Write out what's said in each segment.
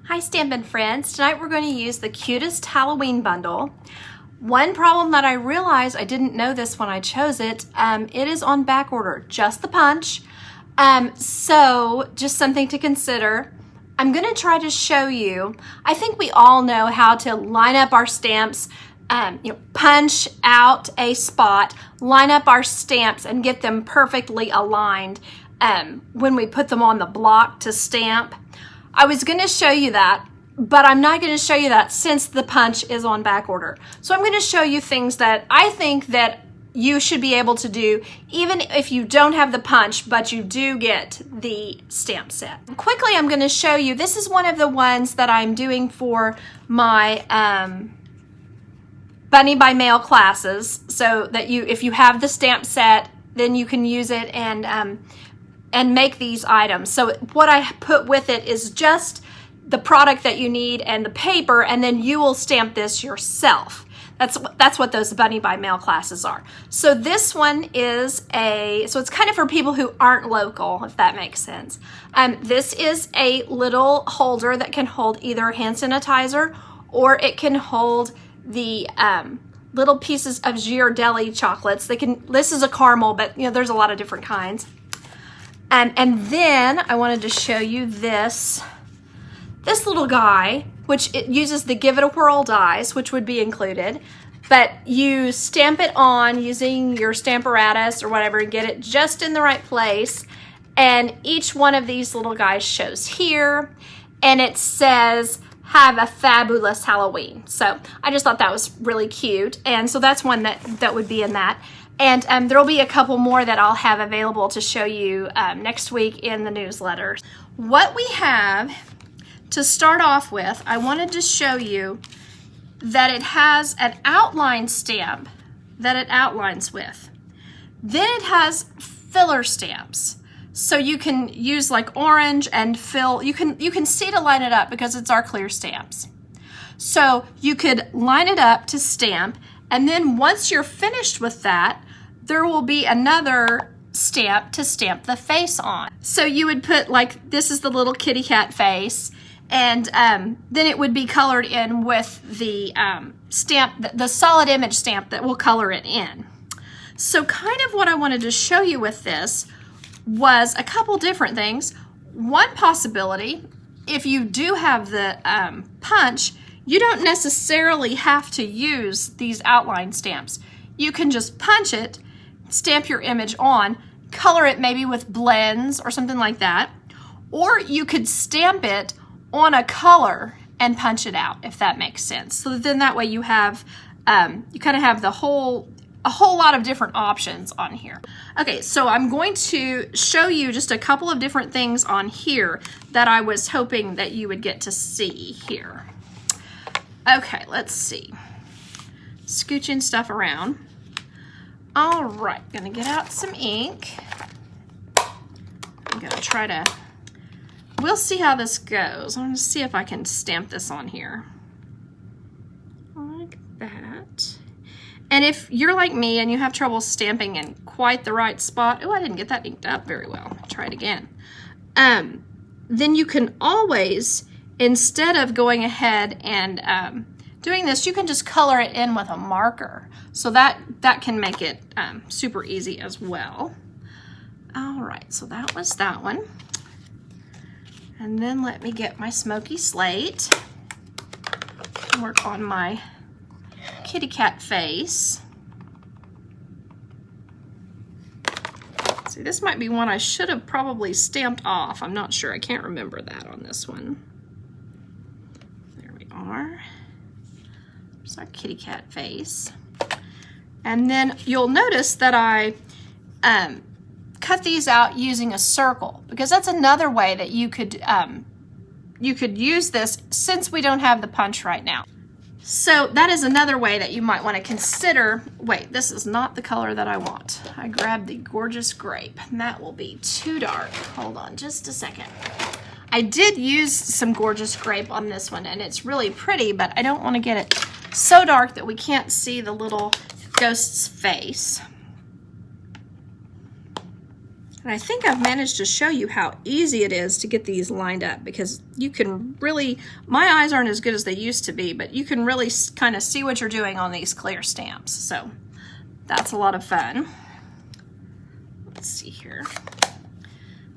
Hi Stampin' friends, tonight we're going to use the Cutest Halloween bundle. One problem that I realized, I didn't know this when I chose it, it is on back order, just the punch. So just something to consider. I'm going to try to show you, I think we all know how to line up our stamps, punch out a spot, line up our stamps and get them perfectly aligned when we put them on the block to stamp. I was going to show you that, but I'm not going to show you that since the punch is on back order. So I'm going to show you things that I think that you should be able to do even if you don't have the punch, but you do get the stamp set. Quickly, I'm going to show you, this is one of the ones that I'm doing for my Bunny by Mail classes, so that if you have the stamp set, then you can use it and make these items. So what I put with it is just the product that you need and the paper, and then you will stamp this yourself. That's what those Bunny by Mail classes are. So this one is so it's kind of for people who aren't local, if that makes sense. This is a little holder that can hold either hand sanitizer, or it can hold the little pieces of Ghirardelli chocolates. This is a caramel, but there's a lot of different kinds. And then I wanted to show you this little guy, which it uses the Give It a Whirl dies, which would be included, but you stamp it on using your Stamparatus or whatever and get it just in the right place. And each one of these little guys shows here, and it says, "Have a fabulous Halloween." So I just thought that was really cute. And so that's one that would be in that. And there'll be a couple more that I'll have available to show you next week in the newsletter. What we have to start off with, I wanted to show you that it has an outline stamp that it outlines with. Then it has filler stamps. So you can use like orange and fill. You can see to line it up because it's our clear stamps. So you could line it up to stamp, and then once you're finished with that, there will be another stamp to stamp the face on. So you would put, like, this is the little kitty cat face, and then it would be colored in with the stamp, the solid image stamp that will color it in. So kind of what I wanted to show you with this was a couple different things. One possibility, if you do have the punch, you don't necessarily have to use these outline stamps. You can just punch it, stamp your image on, color it maybe with blends or something like that, or you could stamp it on a color and punch it out, if that makes sense. So then that way you have, you kind of have a whole lot of different options on here. Okay, so I'm going to show you just a couple of different things on here that I was hoping that you would get to see here. Okay, let's see. Scooching stuff around. All right, gonna get out some ink. I'm gonna try to, we'll see how this goes. I'm gonna see if I can stamp this on here. Like that. And if you're like me and you have trouble stamping in quite the right spot, oh, I didn't get that inked up very well. I'll try it again. Then you can always, instead of going ahead and doing this, you can just color it in with a marker. So that can make it super easy as well. All right, so that was that one. And then let me get my smoky slate, work on my kitty cat face. See, this might be one I should have probably stamped off. I'm not sure, I can't remember that on this one. There we are. There's our kitty cat face. And then you'll notice that I cut these out using a circle, because that's another way that you could use this since we don't have the punch right now. So that is another way that you might want to consider. Wait, this is not the color that I want. I grabbed the gorgeous grape, and that will be too dark. Hold on just a second. I did use some gorgeous grape on this one, and it's really pretty, but I don't want to get it so dark that we can't see the little ghost's face. And I think I've managed to show you how easy it is to get these lined up, because you can really, my eyes aren't as good as they used to be, but you can really kind of see what you're doing on these clear stamps. So that's a lot of fun. Let's see here.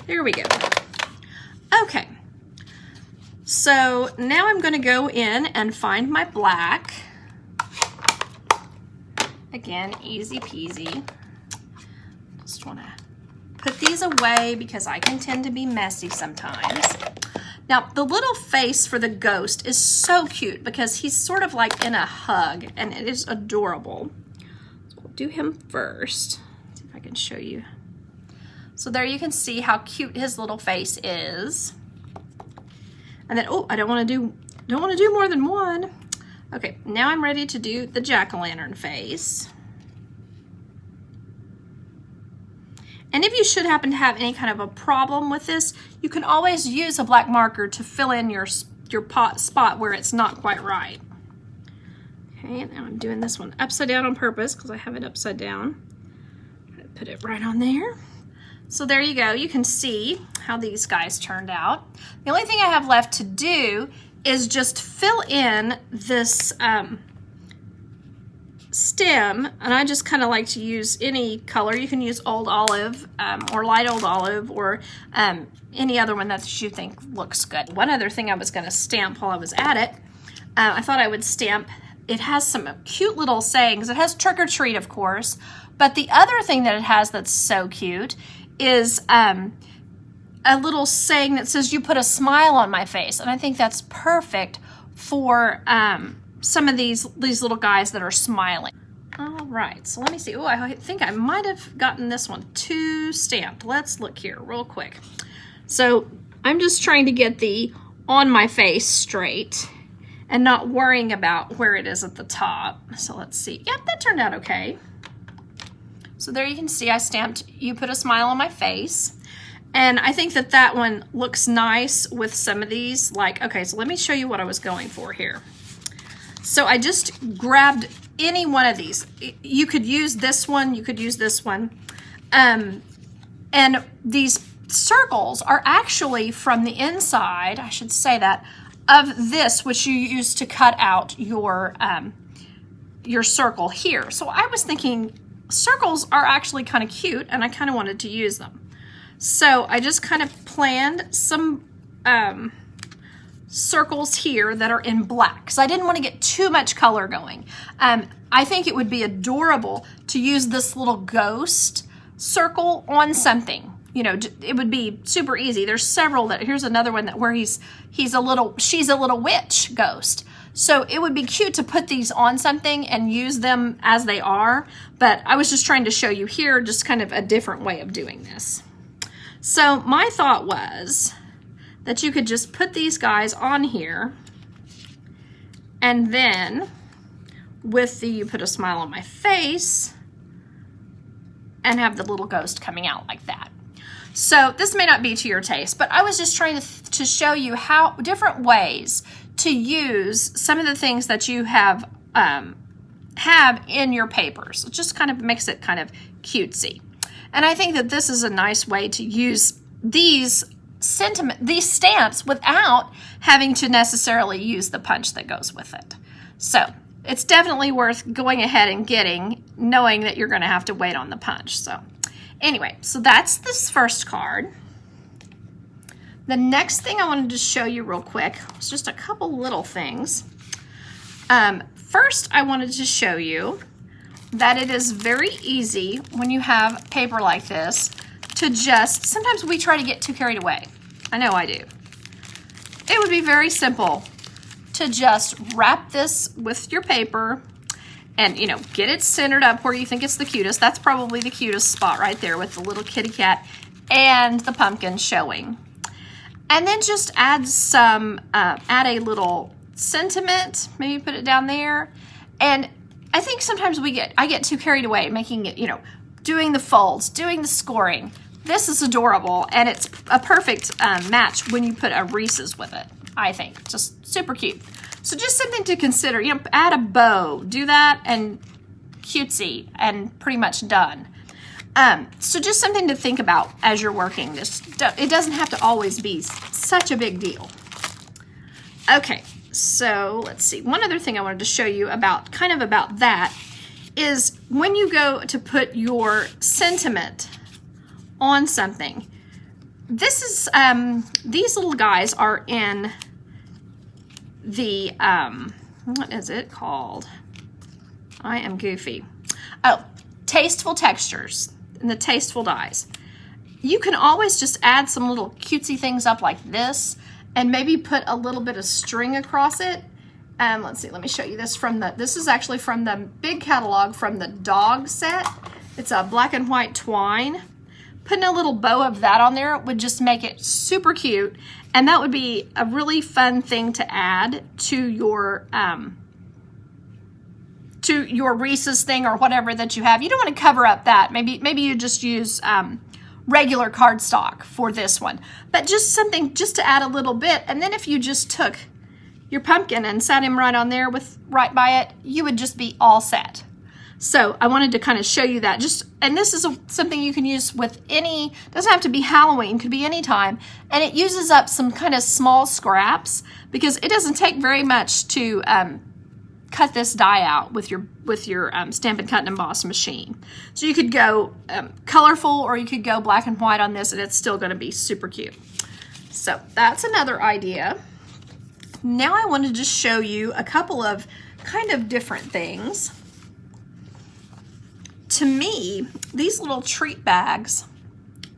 There we go. Okay. So now I'm going to go in and find my black. Again, easy peasy. Just want to put these away because I can tend to be messy sometimes. Now, the little face for the ghost is so cute because he's sort of like in a hug, and it is adorable. So we'll do him first. Let's see if I can show you. So there you can see how cute his little face is. And then, oh, I don't want to do more than one. Okay, now I'm ready to do the jack-o'-lantern face. And if you should happen to have any kind of a problem with this, you can always use a black marker to fill in your spot where it's not quite right. Okay, now I'm doing this one upside down on purpose because I have it upside down. Put it right on there. So there you go. You can see how these guys turned out. The only thing I have left to do is just fill in this stem, and I just kind of like to use any color. You can use old olive or light old olive, or any other one that you think looks good. One other thing I was going to stamp while I was at it, I thought I would stamp, it has some cute little sayings. It has trick or treat, of course, but the other thing that it has that's so cute is a little saying that says, "You put a smile on my face." And I think that's perfect for some of these little guys that are smiling. All right, so let me see. Oh, I think I might have gotten this one too stamped. Let's look here real quick. So I'm just trying to get the on my face straight and not worrying about where it is at the top. So let's see. Yep, that turned out okay. So there you can see I stamped "You put a smile on my face." And I think that that one looks nice with some of these. Like, okay, so let me show you what I was going for here. So I just grabbed any one of these. You could use this one, you could use this one. And these circles are actually from the inside, I should say that, of this, which you use to cut out your circle here. So I was thinking circles are actually kind of cute, and I kind of wanted to use them. So I just kind of planned some circles here that are in black, because I didn't want to get too much color going. I think it would be adorable to use this little ghost circle on something. You know, it would be super easy. There's several that, here's another one that where she's a little witch ghost. So it would be cute to put these on something and use them as they are, but I was just trying to show you here just kind of a different way of doing this. So my thought was that you could just put these guys on here, and then with the "You put a smile on my face," and have the little ghost coming out like that. So this may not be to your taste, but I was just trying to show you how different ways to use some of the things that you have in your papers. It just kind of makes it kind of cutesy. And I think that this is a nice way to use these stamps without having to necessarily use the punch that goes with it. So it's definitely worth going ahead and getting, knowing that you're going to have to wait on the punch. So anyway, so that's this first card. The next thing I wanted to show you real quick was just a couple little things. First, I wanted to show you that it is very easy when you have paper like this to just, sometimes we try to get too carried away. I know I do. It would be very simple to just wrap this with your paper and, you know, get it centered up where you think it's the cutest. That's probably the cutest spot right there with the little kitty cat and the pumpkin showing. And then just add some, add a little sentiment, maybe put it down there. And I think sometimes I get too carried away making it, you know, doing the folds, doing the scoring. This is adorable, and it's a perfect match when you put a Reese's with it, I think. Just super cute. So just something to consider. You know, add a bow, do that, and cutesy, and pretty much done. So just something to think about as you're working this. It doesn't have to always be such a big deal. Okay, so let's see. One other thing I wanted to show you about, kind of about that, is when you go to put your sentiment on something. This is, these little guys are in the, what is it called? I am goofy. Oh, Tasteful Textures and the Tasteful Dies. You can always just add some little cutesy things up like this and maybe put a little bit of string across it. Let's see, let me show you this from the, this is actually from the big catalog from the dog set. It's a black and white twine. Putting a little bow of that on there would just make it super cute, and that would be a really fun thing to add to your Reese's thing or whatever that you have. You don't want to cover up that. Maybe you just use regular cardstock for this one, but just something just to add a little bit. And then if you just took your pumpkin and sat him right on there with right by it, you would just be all set. So I wanted to kind of show you that. And this is something you can use with any, doesn't have to be Halloween, could be any time. And it uses up some kind of small scraps because it doesn't take very much to cut this die out with your Stampin' Cut and Emboss machine. So you could go colorful, or you could go black and white on this, and it's still going to be super cute. So that's another idea. Now I wanted to show you a couple of kind of different things. To me, these little treat bags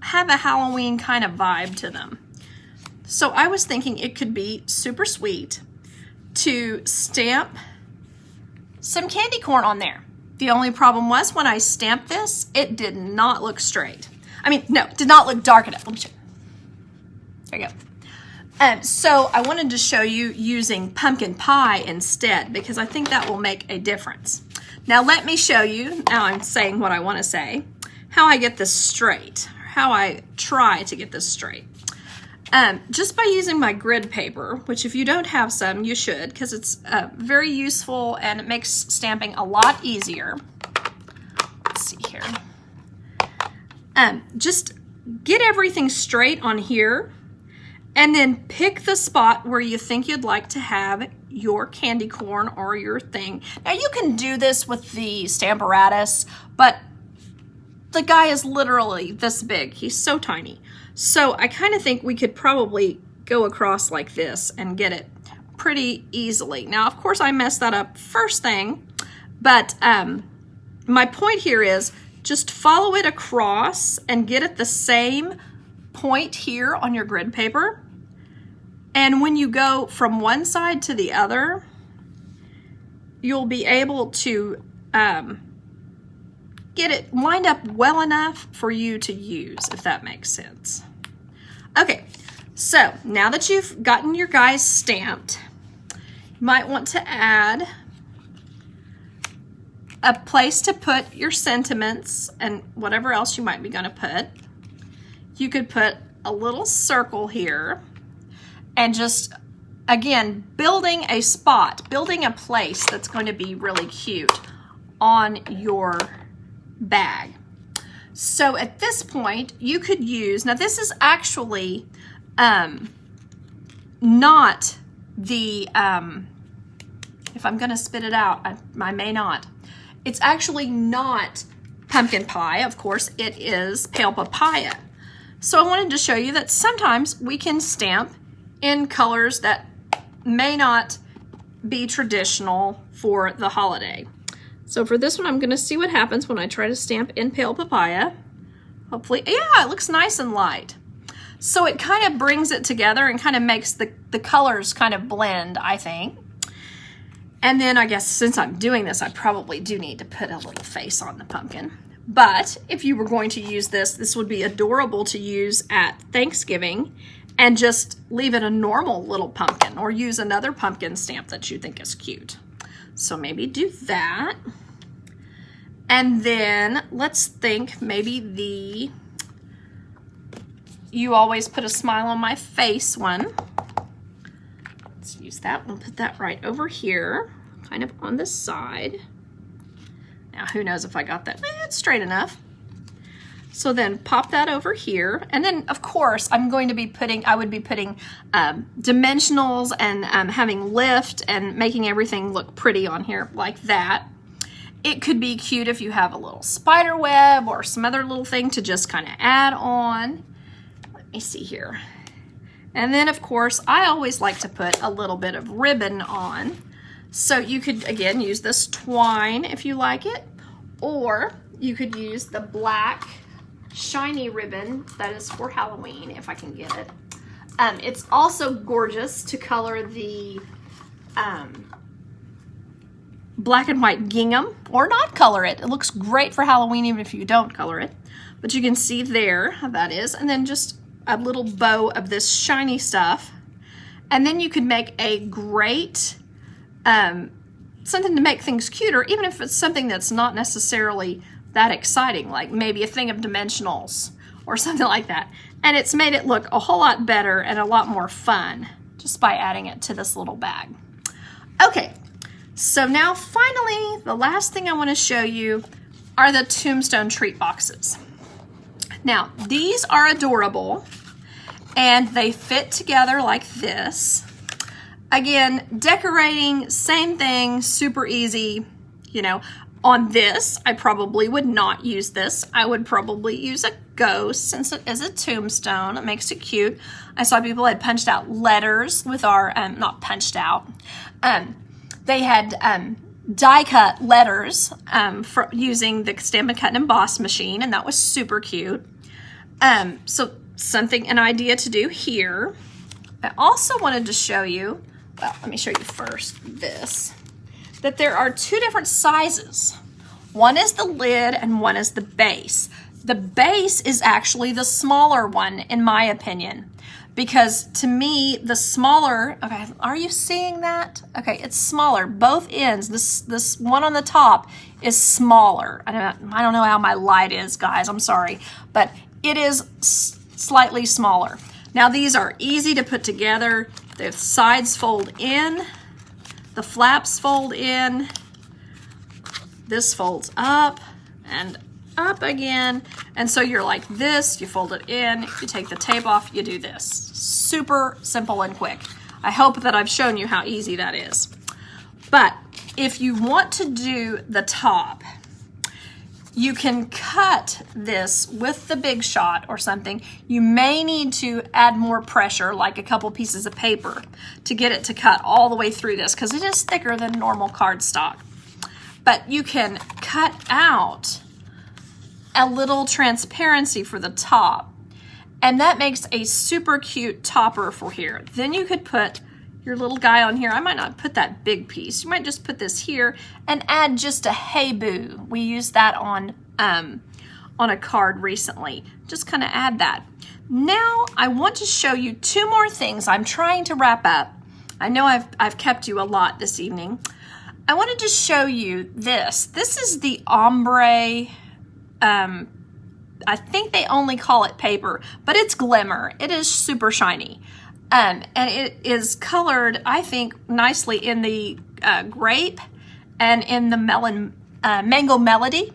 have a Halloween kind of vibe to them. So I was thinking it could be super sweet to stamp some candy corn on there. The only problem was when I stamped this, it did not look straight. I mean, no, it did not look dark enough. Let me show you. There you go. So I wanted to show you using pumpkin pie instead because I think that will make a difference. Now let me show you, now I'm saying what I want to say, how I get this straight, how I try to get this straight. Just by using my grid paper, which if you don't have some, you should, because it's very useful and it makes stamping a lot easier. Let's see here. Just get everything straight on here, and then pick the spot where you think you'd like to have your candy corn or your thing. Now you can do this with the Stamparatus, but the guy is literally this big. He's so tiny. So I kind of think we could probably go across like this and get it pretty easily. Now, of course, I messed that up first thing, but my point here is just follow it across and get it the same point here on your grid paper. And when you go from one side to the other, you'll be able to get it lined up well enough for you to use, if that makes sense. Okay, so now that you've gotten your guys stamped, you might want to add a place to put your sentiments and whatever else you might be going to put. You could put a little circle here and just, again, building a spot, building a place that's going to be really cute on your bag. So at this point, you could use, now this is actually not the, if I'm going to spit it out, I may not. It's actually not pumpkin pie. Of course, it is pale papaya. So I wanted to show you that sometimes we can stamp in colors that may not be traditional for the holiday. So for this one, I'm going to see what happens when I try to stamp in pale papaya. Hopefully, yeah, it looks nice and light. So it kind of brings it together and kind of makes the colors kind of blend, I think. And then I guess since I'm doing this, I probably do need to put a little face on the pumpkin. But if you were going to use this, this would be adorable to use at Thanksgiving and just leave it a normal little pumpkin, or use another pumpkin stamp that you think is cute. So maybe do that. And then let's think maybe you always put a smile on my face one. Let's use that one, put that right over here, kind of on the side. Now, who knows if I got that? It's straight enough. So then pop that over here. And then of course I would be putting dimensionals and having lift and making everything look pretty on here like that. It could be cute if you have a little spider web or some other little thing to just kind of add on. Let me see here. And then of course, I always like to put a little bit of ribbon on. So you could, again, use this twine if you like it, or you could use the black shiny ribbon that is for Halloween, if I can get it. It's also gorgeous to color the black and white gingham, or not color it. It looks great for Halloween even if you don't color it. But you can see there how that is. And then just a little bow of this shiny stuff. And then you could make a great something to make things cuter, even if it's something that's not necessarily that exciting, like maybe a thing of dimensionals or something like that. And it's made it look a whole lot better and a lot more fun just by adding it to this little bag. Okay, so now finally, the last thing I want to show you are the Tombstone Treat Boxes. Now, these are adorable and they fit together like this. Again, decorating, same thing, super easy. You know, on this, I probably would not use this. I would probably use a ghost since it is a tombstone. It makes it cute. I saw people had punched out letters with our, not punched out, they had die cut letters for using the Stampin' Cut and Emboss machine, and that was super cute. So an idea to do here. I also wanted to show you, well, let me show you first this, that there are two different sizes. One is the lid and one is the base. The base is actually the smaller one, in my opinion, because to me, the smaller, okay, are you seeing that? Okay, it's smaller, both ends. This one on the top is smaller. I don't know how my light is, guys, I'm sorry, but it is slightly smaller. Now these are easy to put together. The sides fold in, the flaps fold in, this folds up and up again. And so you're like this, you fold it in, you take the tape off, you do this. Super simple and quick. I hope that I've shown you how easy that is. But if you want to do the top, you can cut this with the Big Shot or something. You may need to add more pressure, like a couple pieces of paper, to get it to cut all the way through this, because it is thicker than normal cardstock. But you can cut out a little transparency for the top, and that makes a super cute topper for here. Then you could put your little guy on here. I might not put that big piece. You might just put this here and add just a hey boo. We used that on a card recently. Just kind of add that. Now I want to show you two more things. I'm trying to wrap up. I know I've kept you a lot this evening. I wanted to show you this. This is the Ombre, I think they only call it paper, but it's glimmer. It is super shiny. And it is colored, I think, nicely in the grape and in the mango melody.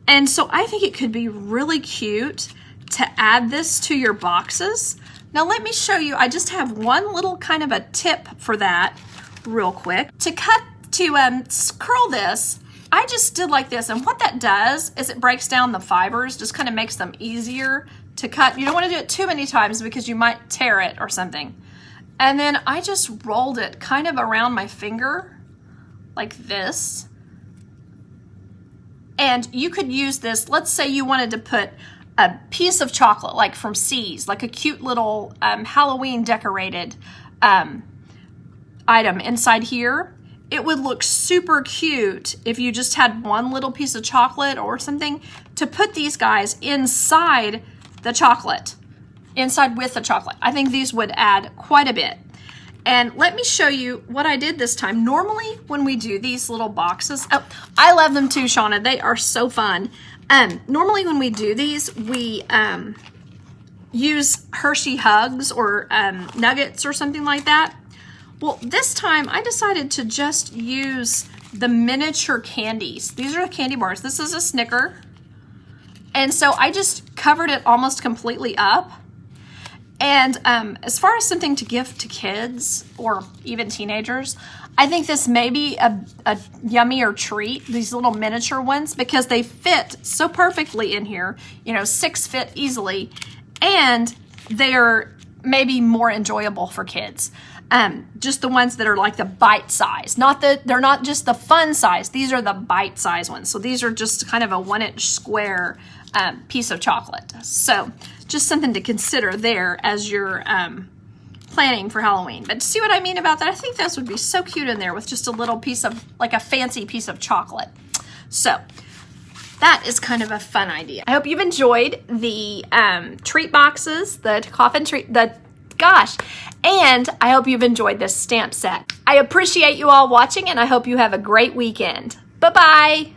And so I think it could be really cute to add this to your boxes. Now let me show you, I just have one little kind of a tip for that real quick. To curl this, I just did like this. And what that does is it breaks down the fibers, just kind of makes them easier to cut. You don't want to do it too many times because you might tear it or something. And then I just rolled it kind of around my finger like this. And you could use this, let's say you wanted to put a piece of chocolate like from C's, like a cute little Halloween decorated item inside here. It would look super cute if you just had one little piece of chocolate or something to put these guys inside the chocolate, inside with the chocolate. I think these would add quite a bit. And let me show you what I did this time. Normally when we do these little boxes, oh, I love them too, Shauna. They are so fun. Normally when we do these, we use Hershey Hugs or Nuggets or something like that. Well, this time I decided to just use the miniature candies. These are the candy bars. This is a Snicker. And so I just covered it almost completely up. And as far as something to give to kids or even teenagers, I think this may be a yummier treat, these little miniature ones, because they fit so perfectly in here. You know, 6 fit easily, and they're maybe more enjoyable for kids. Just the ones that are like the bite size, they're not just the fun size. These are the bite size ones. So these are just kind of a 1-inch square piece of chocolate. So just something to consider there as you're planning for Halloween. But see what I mean about that? I think this would be so cute in there with just a little piece of, like a fancy piece of chocolate. So that is kind of a fun idea. I hope you've enjoyed the treat boxes, the coffin treat, and I hope you've enjoyed this stamp set. I appreciate you all watching, and I hope you have a great weekend. Bye-bye.